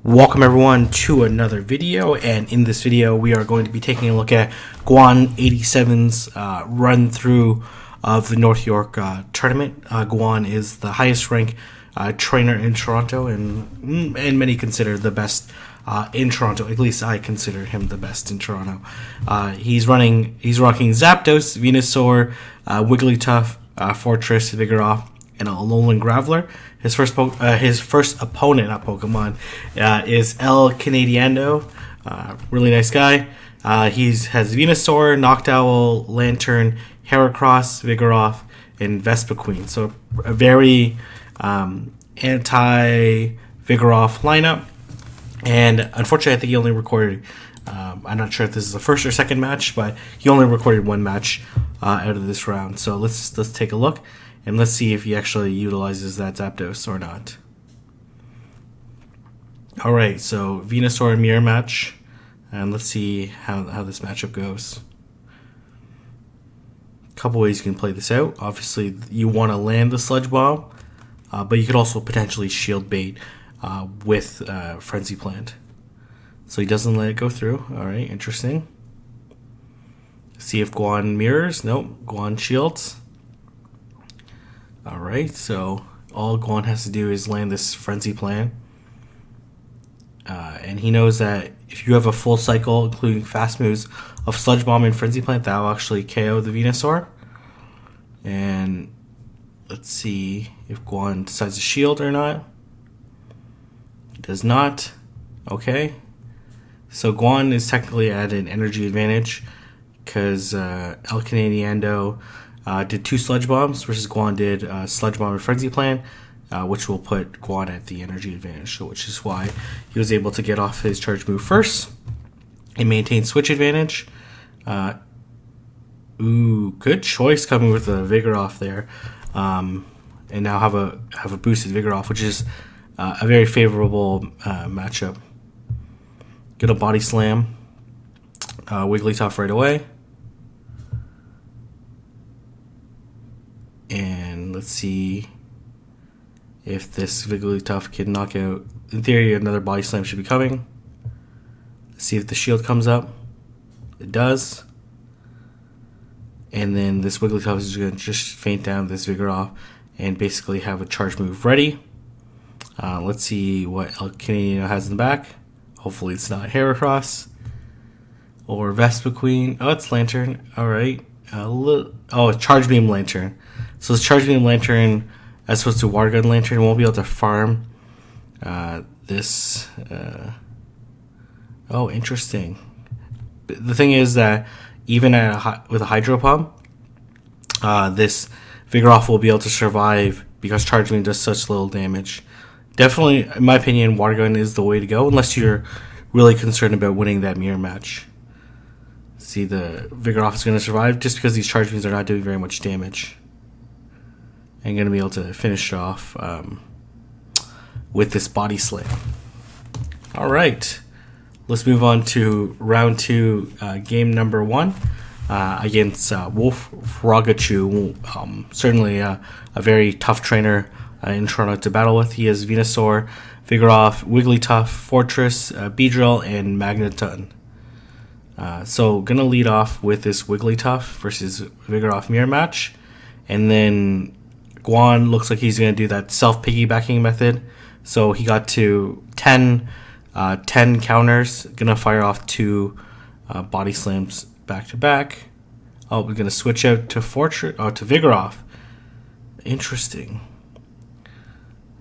Welcome everyone to another video, and in this video we are going to be taking a look at Guan87's run through of the North York tournament. Guan is the highest ranked trainer in Toronto, and many consider the best in Toronto. At least I consider him the best in Toronto. He's rocking Zapdos, Venusaur, Wigglytuff, Fortress, Vigoroth, and a Alolan Graveler. His first opponent, not Pokemon, is El Canadiano. Really nice guy. He has Venusaur, Noctowl, Lantern, Heracross, Vigoroth, and Vespiquen. So a very anti-Vigoroth lineup. And unfortunately, I think he only recorded, I'm not sure if this is the first or second match, but he only recorded one match out of this round. So let's take a look. And let's see if he actually utilizes that Zapdos or not. Alright, so Venusaur mirror match. And let's see how this matchup goes. A couple ways you can play this out. Obviously, you want to land the Sludge Bomb. But you could also potentially shield bait with Frenzy Plant. So he doesn't let it go through. Alright, interesting. See if Guan mirrors. Nope, Guan shields. Alright, so all Guan has to do is land this Frenzy Plant. And he knows that if you have a full cycle, including fast moves, of Sludge Bomb and Frenzy Plant, that will actually KO the Venusaur. And let's see if Guan decides to shield or not. He does not. Okay. So Guan is technically at an energy advantage because El Canadiano did 2 Sludge Bombs versus Guan did Sludge Bomb and Frenzy Plant, which will put Guan at the energy advantage, so which is why he was able to get off his charge move first and maintain switch advantage. Good choice coming with the Vigoroth there, and now have a boosted Vigoroth, which is a very favorable matchup. Get a Body Slam, Wigglytuff right away. And let's see if this Wigglytuff can knock out. In theory, another Body Slam should be coming. Let's see if the shield comes up. It does. And then this Wigglytuff is going to just faint down this Vigoroth and basically have a charge move ready. Let's see what El Canadiano has in the back. Hopefully it's not Heracross or Vespiquen. Oh, it's Lantern. Alright. Charge Beam Lantern. So this Charge Beam Lantern, as opposed to Water Gun Lantern, won't be able to farm this. Interesting. The thing is that even with a Hydro Pump, this Vigoroth will be able to survive because Charge Beam does such little damage. Definitely, in my opinion, Water Gun is the way to go, unless you're really concerned about winning that mirror match. See, the Vigoroth is going to survive just because these Charge Beams are not doing very much damage. And going to be able to finish it off with this Body Slam. Alright, let's move on to round 2, game number 1 against Wolf Ragachu. Certainly a very tough trainer in Toronto to battle with. He has Venusaur, Vigoroth, Wigglytuff, Fortress, Beedrill, and Magneton. So gonna lead off with this Wigglytuff versus Vigoroth mirror match, and then Guan looks like he's gonna do that self-piggybacking method. So he got to 10 counters, gonna fire off 2 Body Slams back to back. Oh, we're gonna switch out to to Vigoroth. Interesting.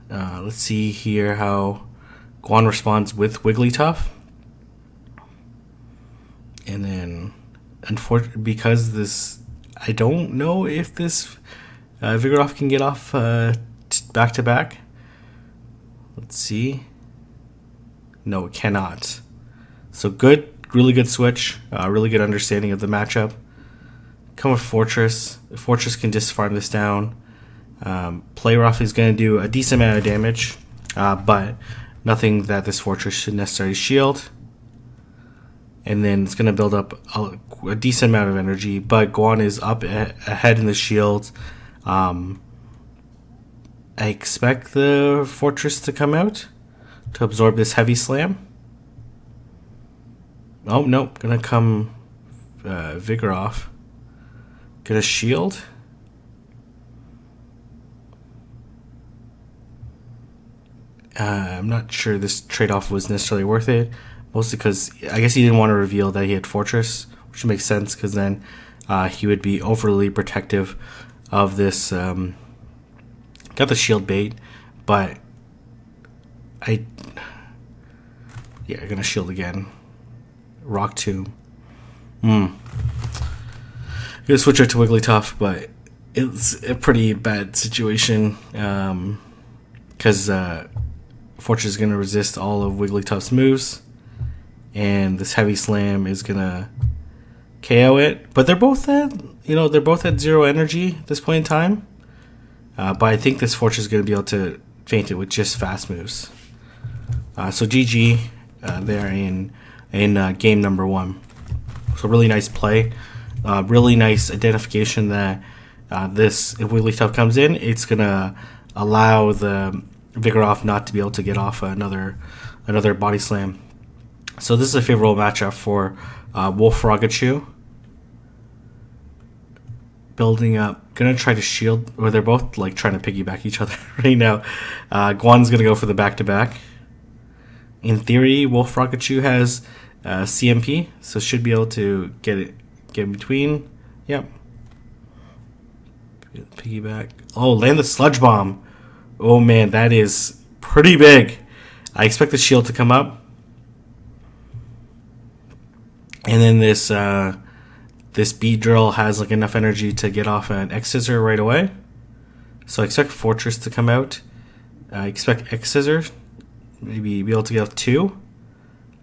Let's see here how Guan responds with Wigglytuff. And then, unfortunately, because this, I don't know if this Vigoroth can get off back to back. Let's see. No, it cannot. So really good switch. Really good understanding of the matchup. Come with Fortress. Fortress can just farm this down. Play Rough is going to do a decent amount of damage, but nothing that this Fortress should necessarily shield. And then it's going to build up a decent amount of energy, but Guan is up ahead in the shields. I expect the Fortress to come out. to absorb this heavy slam. Oh, nope. Gonna come Vigoroth. Gonna shield. I'm not sure this trade-off was necessarily worth it. Mostly because I guess he didn't want to reveal that he had Fortress, which makes sense because then he would be overly protective of this. Got the shield bait, but I'm gonna shield again. Rock Tomb. Gonna switch it to Wigglytuff, but it's a pretty bad situation because Fortress is gonna resist all of Wigglytuff's moves, and this heavy slam is gonna KO it. But they're both at zero energy at this point in time. But I think this Fortress is gonna be able to feint it with just fast moves. So GG there in game number 1. So really nice play, really nice identification that if Wigglytuff comes in, it's gonna allow the Vigoroth not to be able to get off another body slam. So this is a favorable matchup for Wolf Ragachu. Building up, gonna try to shield, or they're both like trying to piggyback each other right now. Guan's gonna go for the back-to-back. In theory, Wolf Ragachu has CMP, so should be able to get in between. Yep. Piggyback. Oh, land the Sludge Bomb. Oh man, that is pretty big. I expect the shield to come up. And then this Beedrill has like enough energy to get off an X-Scissor right away. So I expect Fortress to come out. I expect X-Scissor. Maybe be able to get off 2.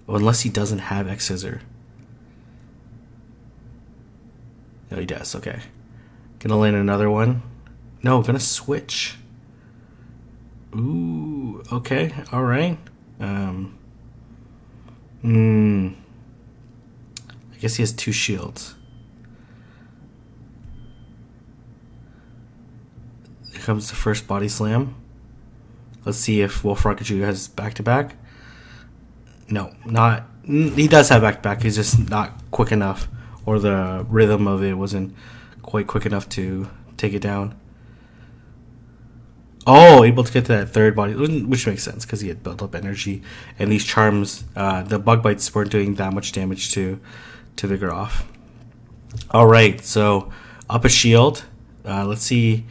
Oh, unless he doesn't have X-Scissor. No, he does. Okay. Gonna land another one. No, gonna switch. Ooh, okay. Alright. I guess he has 2 shields. Here comes the first body slam. Let's see if Wolf Ragachu has back-to-back. No, not. He does have back-to-back. He's just not quick enough, or the rhythm of it wasn't quite quick enough to take it down. Oh, able to get to that third body, which makes sense because he had built up energy, and these charms, the bug bites weren't doing that much damage to Vigoroth. All right, so up a shield. Let's see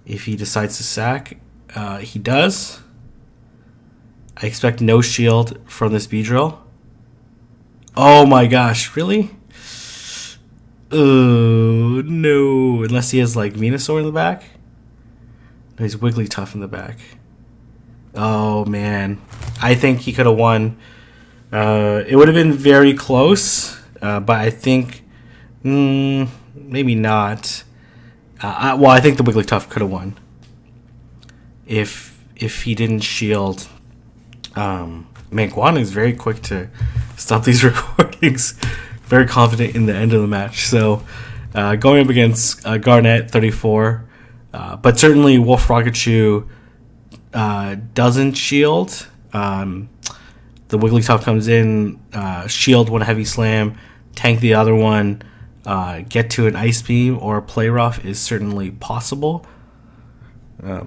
if he decides to sack. He does. I expect no shield from this Beedrill. Oh my gosh, really? Oh no, unless he has like Venusaur in the back. No, he's Wigglytuff in the back. Oh man, I think he could have won. It would have been very close, but I think maybe not. I think the Wigglytuff could have won if he didn't shield. Man, Guan is very quick to stop these recordings. Very confident in the end of the match. So going up against Garnet 34, but certainly Wolf Ragachu doesn't shield. The Wigglytuff comes in, shield one heavy slam, tank the other one, get to an Ice Beam or a Play Rough is certainly possible. But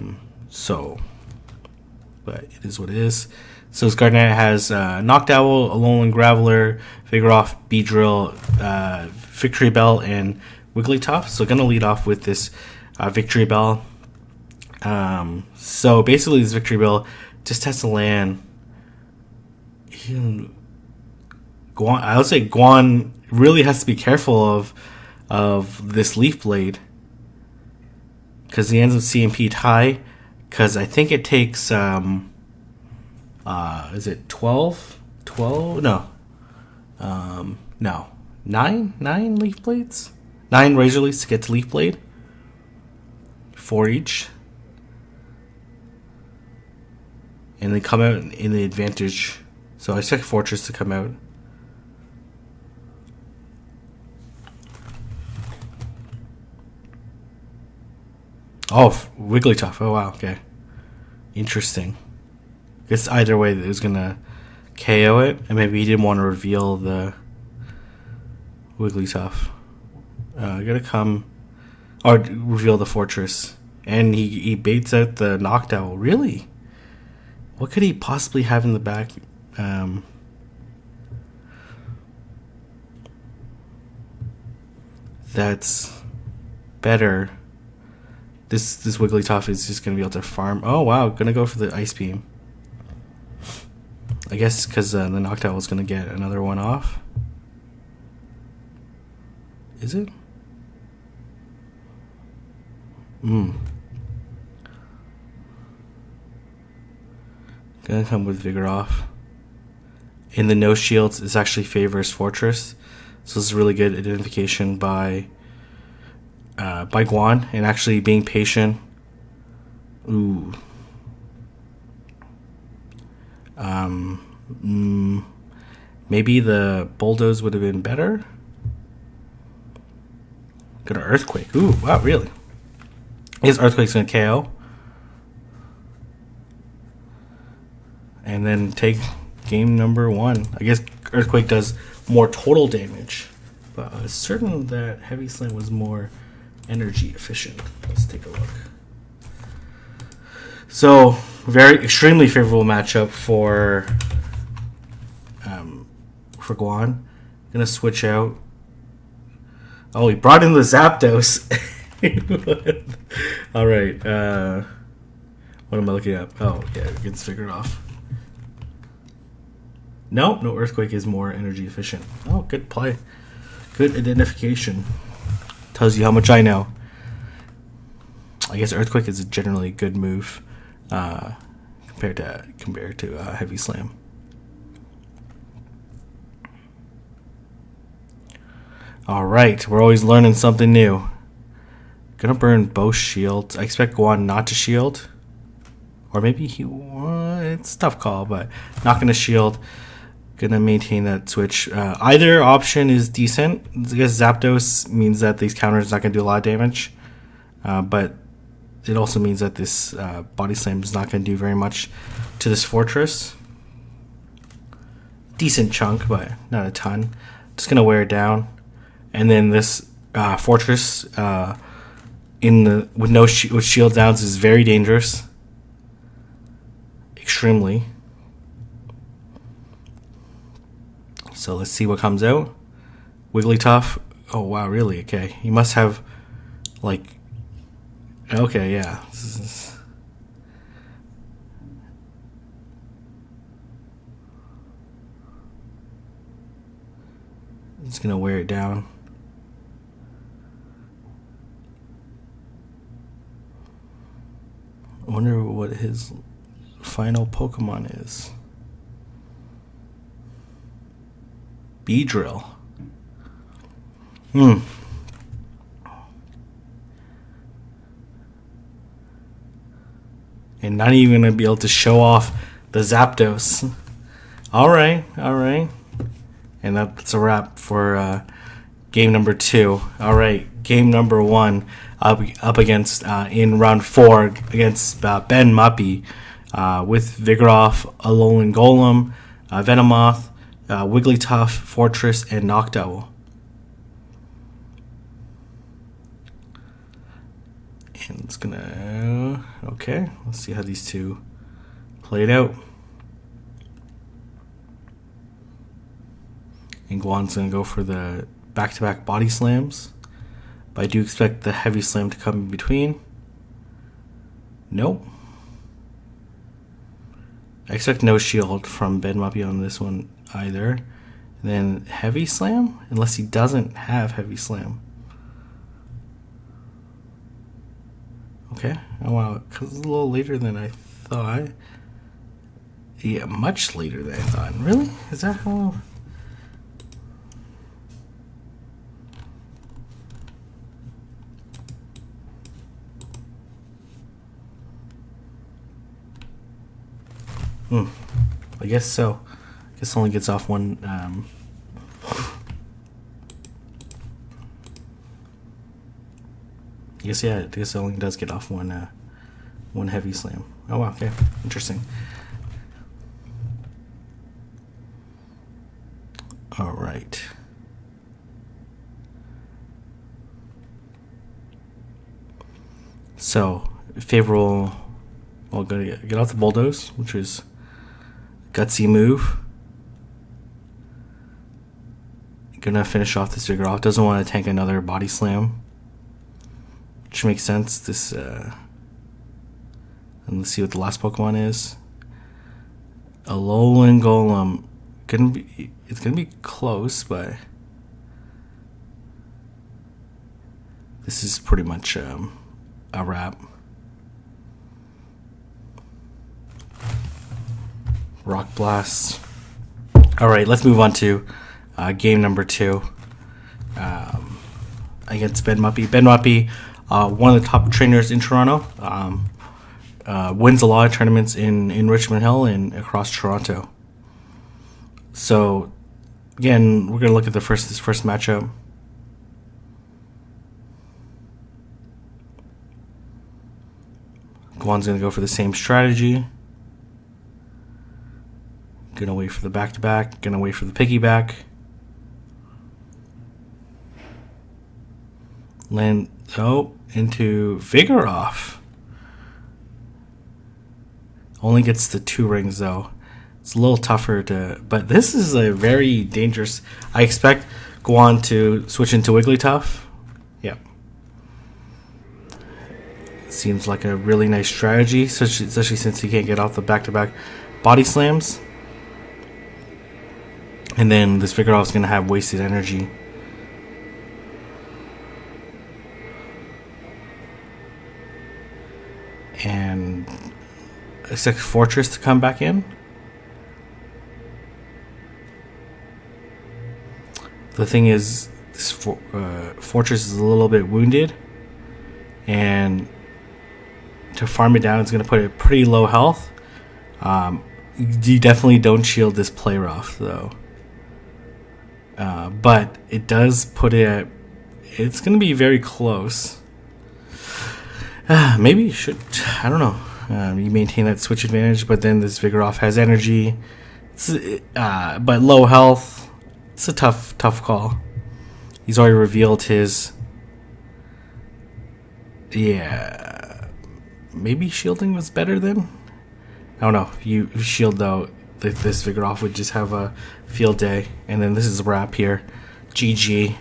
it is what it is. So this Garnet has Knocked Owl, Alolan Graveler, Vigoroth, Beedrill, Victory Bell, and Wigglytuff. So going to lead off with this Victory Bell. So basically this Victory Bell just has to land. I would say Guan really has to be careful of this Leaf Blade, because he ends up CMP'd high, because I think it takes is it 12? 12? No. No. 9 Leaf Blades? 9 Razor Leafs to get to Leaf Blade. 4 each. And they come out in the advantage. So I expect Fortress to come out. Oh, Wigglytuff. Oh, wow. Okay. Interesting. Guess either way, it was gonna KO it, and maybe he didn't want to reveal the Wigglytuff. Gotta come, or reveal the Fortress, and he baits out the Noctowl. Really? What could he possibly have in the back? That's better. This Wigglytuff is just gonna be able to farm. Oh wow, gonna go for the Ice Beam. I guess because the Noctowl is gonna get another one off. Is it? Gonna come with Vigor off. In the no shields, this actually favors Fortress, so this is really good identification by Guan, and actually being patient. Ooh. Maybe the Bulldoze would have been better. Got an Earthquake. Ooh, wow, really? I guess Earthquake's gonna KO. And then take game number 1. I guess Earthquake does more total damage, but I was certain that Heavy Slam was more energy efficient. Let's take a look. So, extremely favorable matchup for Guan. Gonna switch out. Oh, he brought in the Zapdos. All right. What am I looking at? Oh, yeah, it gets figured off. No Earthquake is more energy efficient. Oh, good play. Good identification. Tells you how much I know. I guess Earthquake is a generally good move compared to Heavy Slam. All right, we're always learning something new. Gonna burn both shields. I expect Guan not to shield, or maybe it's a tough call, but not gonna shield. Gonna maintain that switch. Either option is decent. I guess Zapdos means that these counters not gonna do a lot of damage, but it also means that this Body Slam is not gonna do very much to this Fortress. Decent chunk, but not a ton. Just gonna wear it down, and then this Fortress with shield downs is very dangerous. Extremely. So let's see what comes out. Wigglytuff. Oh wow, really? Okay. He must have like. Okay, yeah. It's gonna wear it down. I wonder what his final Pokemon is. Beedrill. And not even going to be able to show off the Zapdos. Alright. And that's a wrap for game number 2. Alright, game number 1 up against, in round 4, against Ben Muppy with Vigoroth, Alolan Golem, Venomoth, Wigglytuff, Fortress, and Noctowl. And it's gonna... Okay, let's see how these two played out. And Guan's gonna go for the back-to-back Body Slams. But I do expect the Heavy Slam to come in between. Nope. I expect no shield from Ben Muppy on this one either. And then Heavy Slam? Unless he doesn't have Heavy Slam. Okay. Oh wow, it's a little later than I thought. Yeah, much later than I thought. Really? Is that how... I guess so. I guess it only gets off one. Yes, yeah. I guess it only does get off one Heavy Slam. Oh wow. Okay, interesting. All right. So, favorable. Well, gonna get out the bulldoze, which is a gutsy move. Gonna finish off this Vigoroth. Doesn't want to tank another body slam, which makes sense. This and let's see what the last Pokemon is. Alolan Golem. It's gonna be close, but this is pretty much a wrap. Rock Blast. All right, let's move on to game number 2 against Ben Muppy. Ben Muppy, one of the top trainers in Toronto, wins a lot of tournaments in Richmond Hill and across Toronto. So, again, we're going to look at this first matchup. Guan's going to go for the same strategy. Going to wait for the back-to-back. Going to wait for the piggyback. Land into Vigoroth. Only gets the 2 rings though. It's a little tougher but this is a very dangerous. I expect Guan to switch into Wigglytuff. Yep. Seems like a really nice strategy, especially since he can't get off the back-to-back body slams. And then this Vigoroth's gonna have wasted energy. And expect Fortress to come back in. The thing is, this Fortress is a little bit wounded, and to farm it down, it's going to put it at pretty low health. You definitely don't shield this play rough though, but it does put it at. It's going to be very close. Maybe you should. I don't know. You maintain that switch advantage, but then this Vigoroth has energy, but low health. It's a tough call. He's already revealed his. Yeah, maybe shielding was better then. I don't know. You shield though, this Vigoroth would just have a field day, and then this is a wrap here. GG.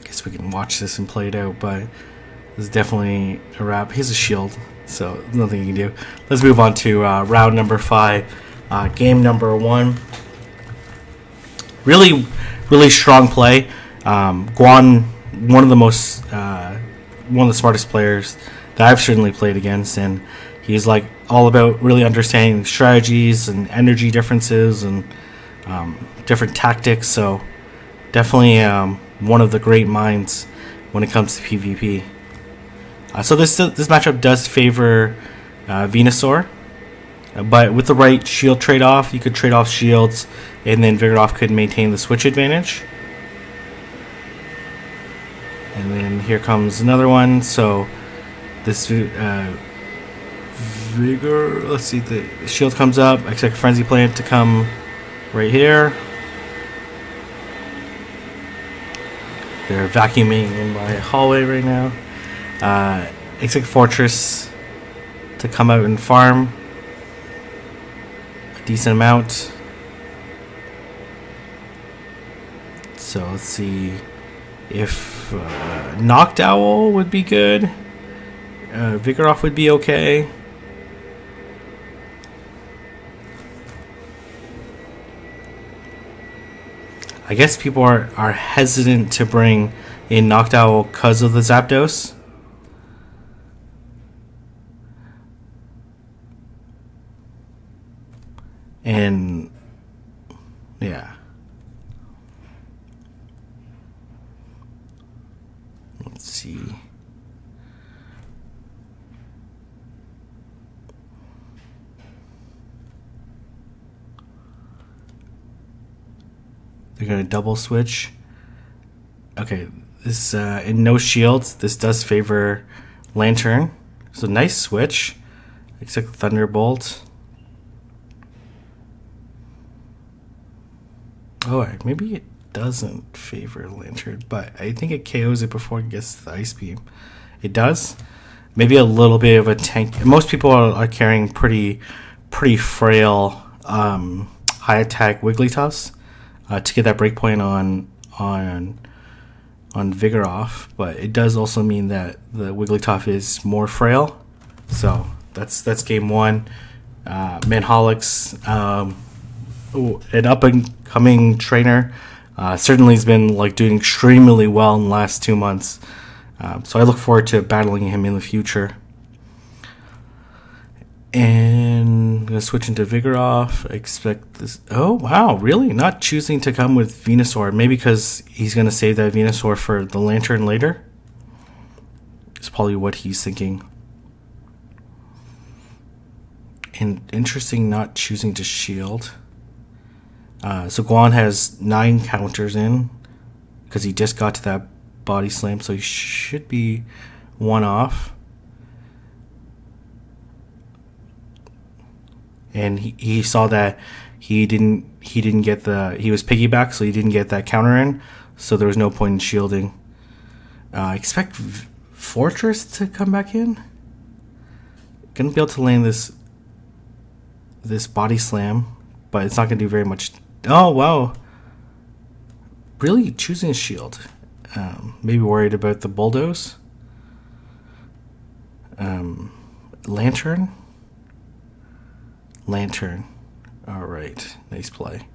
Guess we can watch this and play it out, but this is definitely a wrap. He's a shield, so there's nothing you can do. Let's move on to round number 5, game number 1. Really strong play. Guan, one of the smartest players that I've certainly played against, and he's like all about really understanding strategies and energy differences and different tactics. So definitely one of the great minds when it comes to PvP. So this matchup does favor Venusaur, but with the right shield trade-off, you could trade off shields, and then Vigoroth could maintain the switch advantage. And then here comes another one. So this Vigor, let's see, the shield comes up. I expect Frenzy Plant to come right here. They're vacuuming in my hallway right now. Expect Fortress to come out and farm a decent amount. So let's see if Knocked Owl would be good. Vigoroth would be okay. I guess people are hesitant to bring in Knocked Owl because of the Zapdos. And yeah, let's see. They're gonna double switch. Okay, this in no shields. This does favor Lantern. So nice switch. Except Thunderbolt. Oh, maybe it doesn't favor Lantern, but I think it KOs it before it gets the Ice Beam. It does. Maybe a little bit of a tank. Most people are carrying pretty frail high attack Wigglytuffs to get that breakpoint on Vigoroth, but it does also mean that the Wigglytuff is more frail. So that's game one. Manholux, an up and coming trainer, certainly has been like doing extremely well in the last 2 months. So I look forward to battling him in the future. And I'm gonna switch into Vigoroth. I expect this. Oh wow, really? Not choosing to come with Venusaur? Maybe because he's gonna save that Venusaur for the Lantern later. It's probably what he's thinking. And interesting, not choosing to shield. So Guan has 9 counters in because he just got to that body slam, so he should be 1 off. And he saw that he didn't get he was piggyback, so he didn't get that counter in, so there was no point in shielding. Expect Fortress to come back in. Gonna be able to land this body slam, but it's not gonna do very much. Oh wow, really choosing a shield. Maybe worried about the bulldoze. Lantern. Alright, nice play.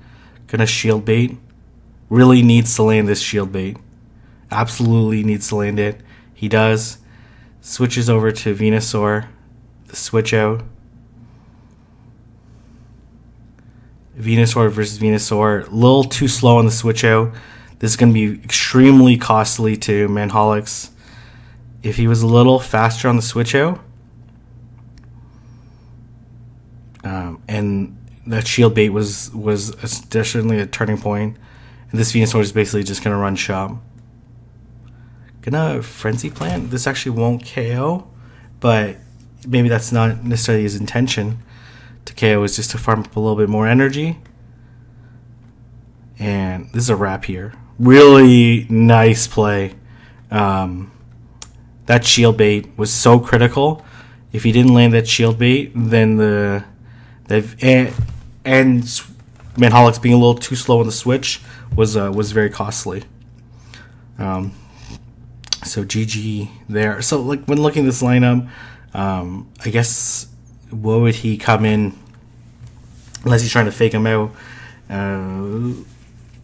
Gonna shield bait. Really needs to land this shield bait. Absolutely needs to land it. He does. Switches over to Venusaur. The switch out. Venusaur versus Venusaur. A little too slow on the switch out. This is going to be extremely costly to Manholux. If he was a little faster on the switch out, and that shield bait was definitely a turning point, and this Venusaur is basically just going to run shop. Gonna Frenzy Plant. This actually won't KO, but maybe that's not necessarily his intention. To KO is just to farm up a little bit more energy. And this is a wrap here. Really nice play. That shield bait was so critical. If he didn't land that shield bait, then and Manholux being a little too slow on the switch was very costly. So GG there. So like when looking at this lineup, I guess what would he come in unless he's trying to fake him out?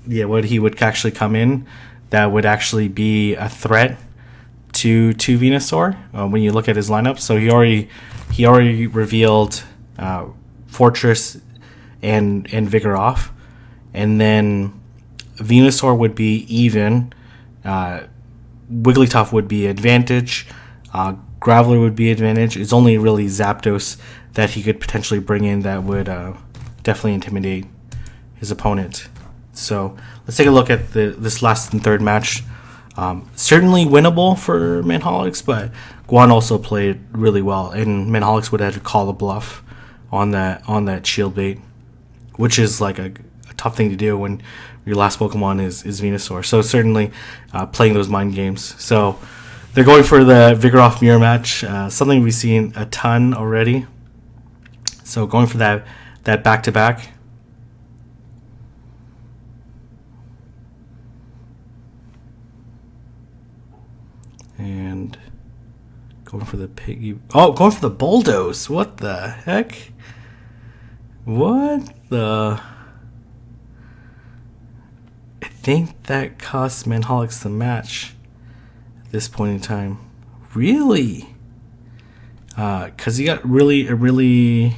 What he would actually come in that would actually be a threat to Venusaur when you look at his lineup. So he already revealed Fortress and Vigoroth, and then Venusaur would be even. Wigglytuff would be advantage. Graveler would be advantage. It's only really Zapdos that he could potentially bring in that would definitely intimidate his opponent. So let's take a look at this last and third match. Certainly winnable for Manholux, but Guan also played really well, and Manholux would have to call a bluff on that shield bait, which is like a tough thing to do when your last Pokemon is Venusaur. So certainly playing those mind games. So they're going for the Vigoroth mirror match, something we've seen a ton already. So going for that back-to-back. And going for the piggy. Oh, going for the bulldoze. What the heck? What the? I think that cost Manholux the match at this point in time. Really? Because he got really,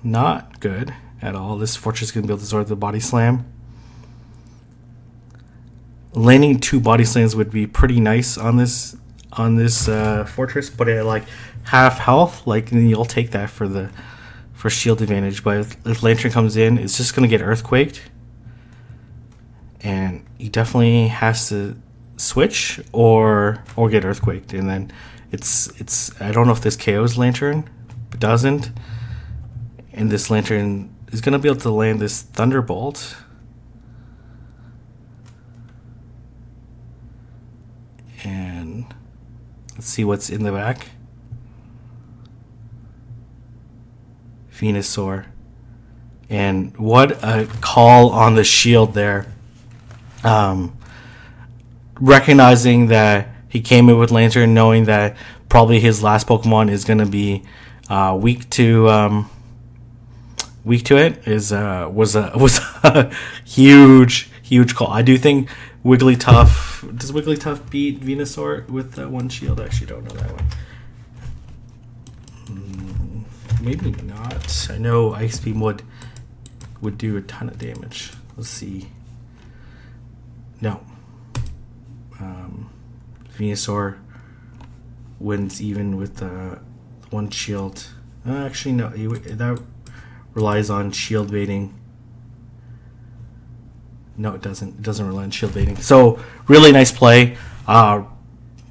not good at all. This Fortress is going to be able to absorb the body slam. Landing 2 body slams would be pretty nice on this Fortress, but at like half health, like then you'll take that for shield advantage. But if Lantern comes in, it's just gonna get earthquaked, and he definitely has to switch or get earthquaked, and then it's I don't know if this KOs Lantern, but doesn't, and this Lantern is gonna be able to land this Thunderbolt. And let's see what's in the back. Venusaur. And what a call on the shield there. Recognizing that he came in with Lantern, knowing that probably his last Pokemon is going to be weak to it, was a huge call. I do think Wigglytuff, does Wigglytuff beat Venusaur with one shield? I actually don't know that one. Maybe not. I know Ice Beam would do a ton of damage. Let's see. No. Venusaur wins even with one shield. Actually, no. That relies on shield baiting. No, it doesn't. It doesn't rely on shield baiting. So, really nice play.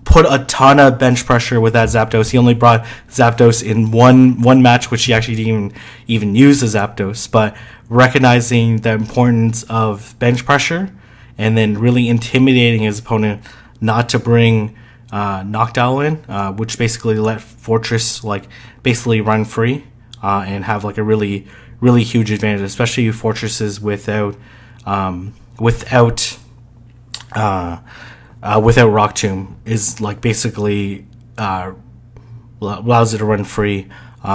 Put a ton of bench pressure with that Zapdos. He only brought Zapdos in one match, which he actually didn't even use the Zapdos. But recognizing the importance of bench pressure and then really intimidating his opponent not to bring Noctowl in, which basically let Fortress basically run free and have a really huge advantage, especially Fortresses without Rock Tomb is basically allows it to run free.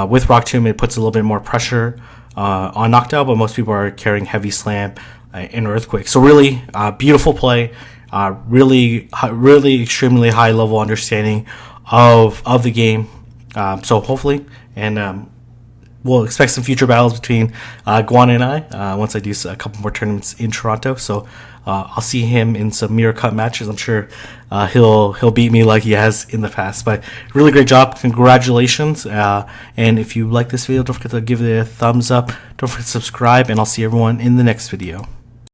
With Rock Tomb, it puts a little bit more pressure on Noctowl, but most people are carrying Heavy Slam and Earthquake. So really beautiful play, really extremely high level understanding of the game. So hopefully, and we'll expect some future battles between Guan and I once I do a couple more tournaments in Toronto. So I'll see him in some Mirror Cup matches. I'm sure he'll beat me like he has in the past. But really great job. Congratulations. And if you like this video, don't forget to give it a thumbs up. Don't forget to subscribe. And I'll see everyone in the next video.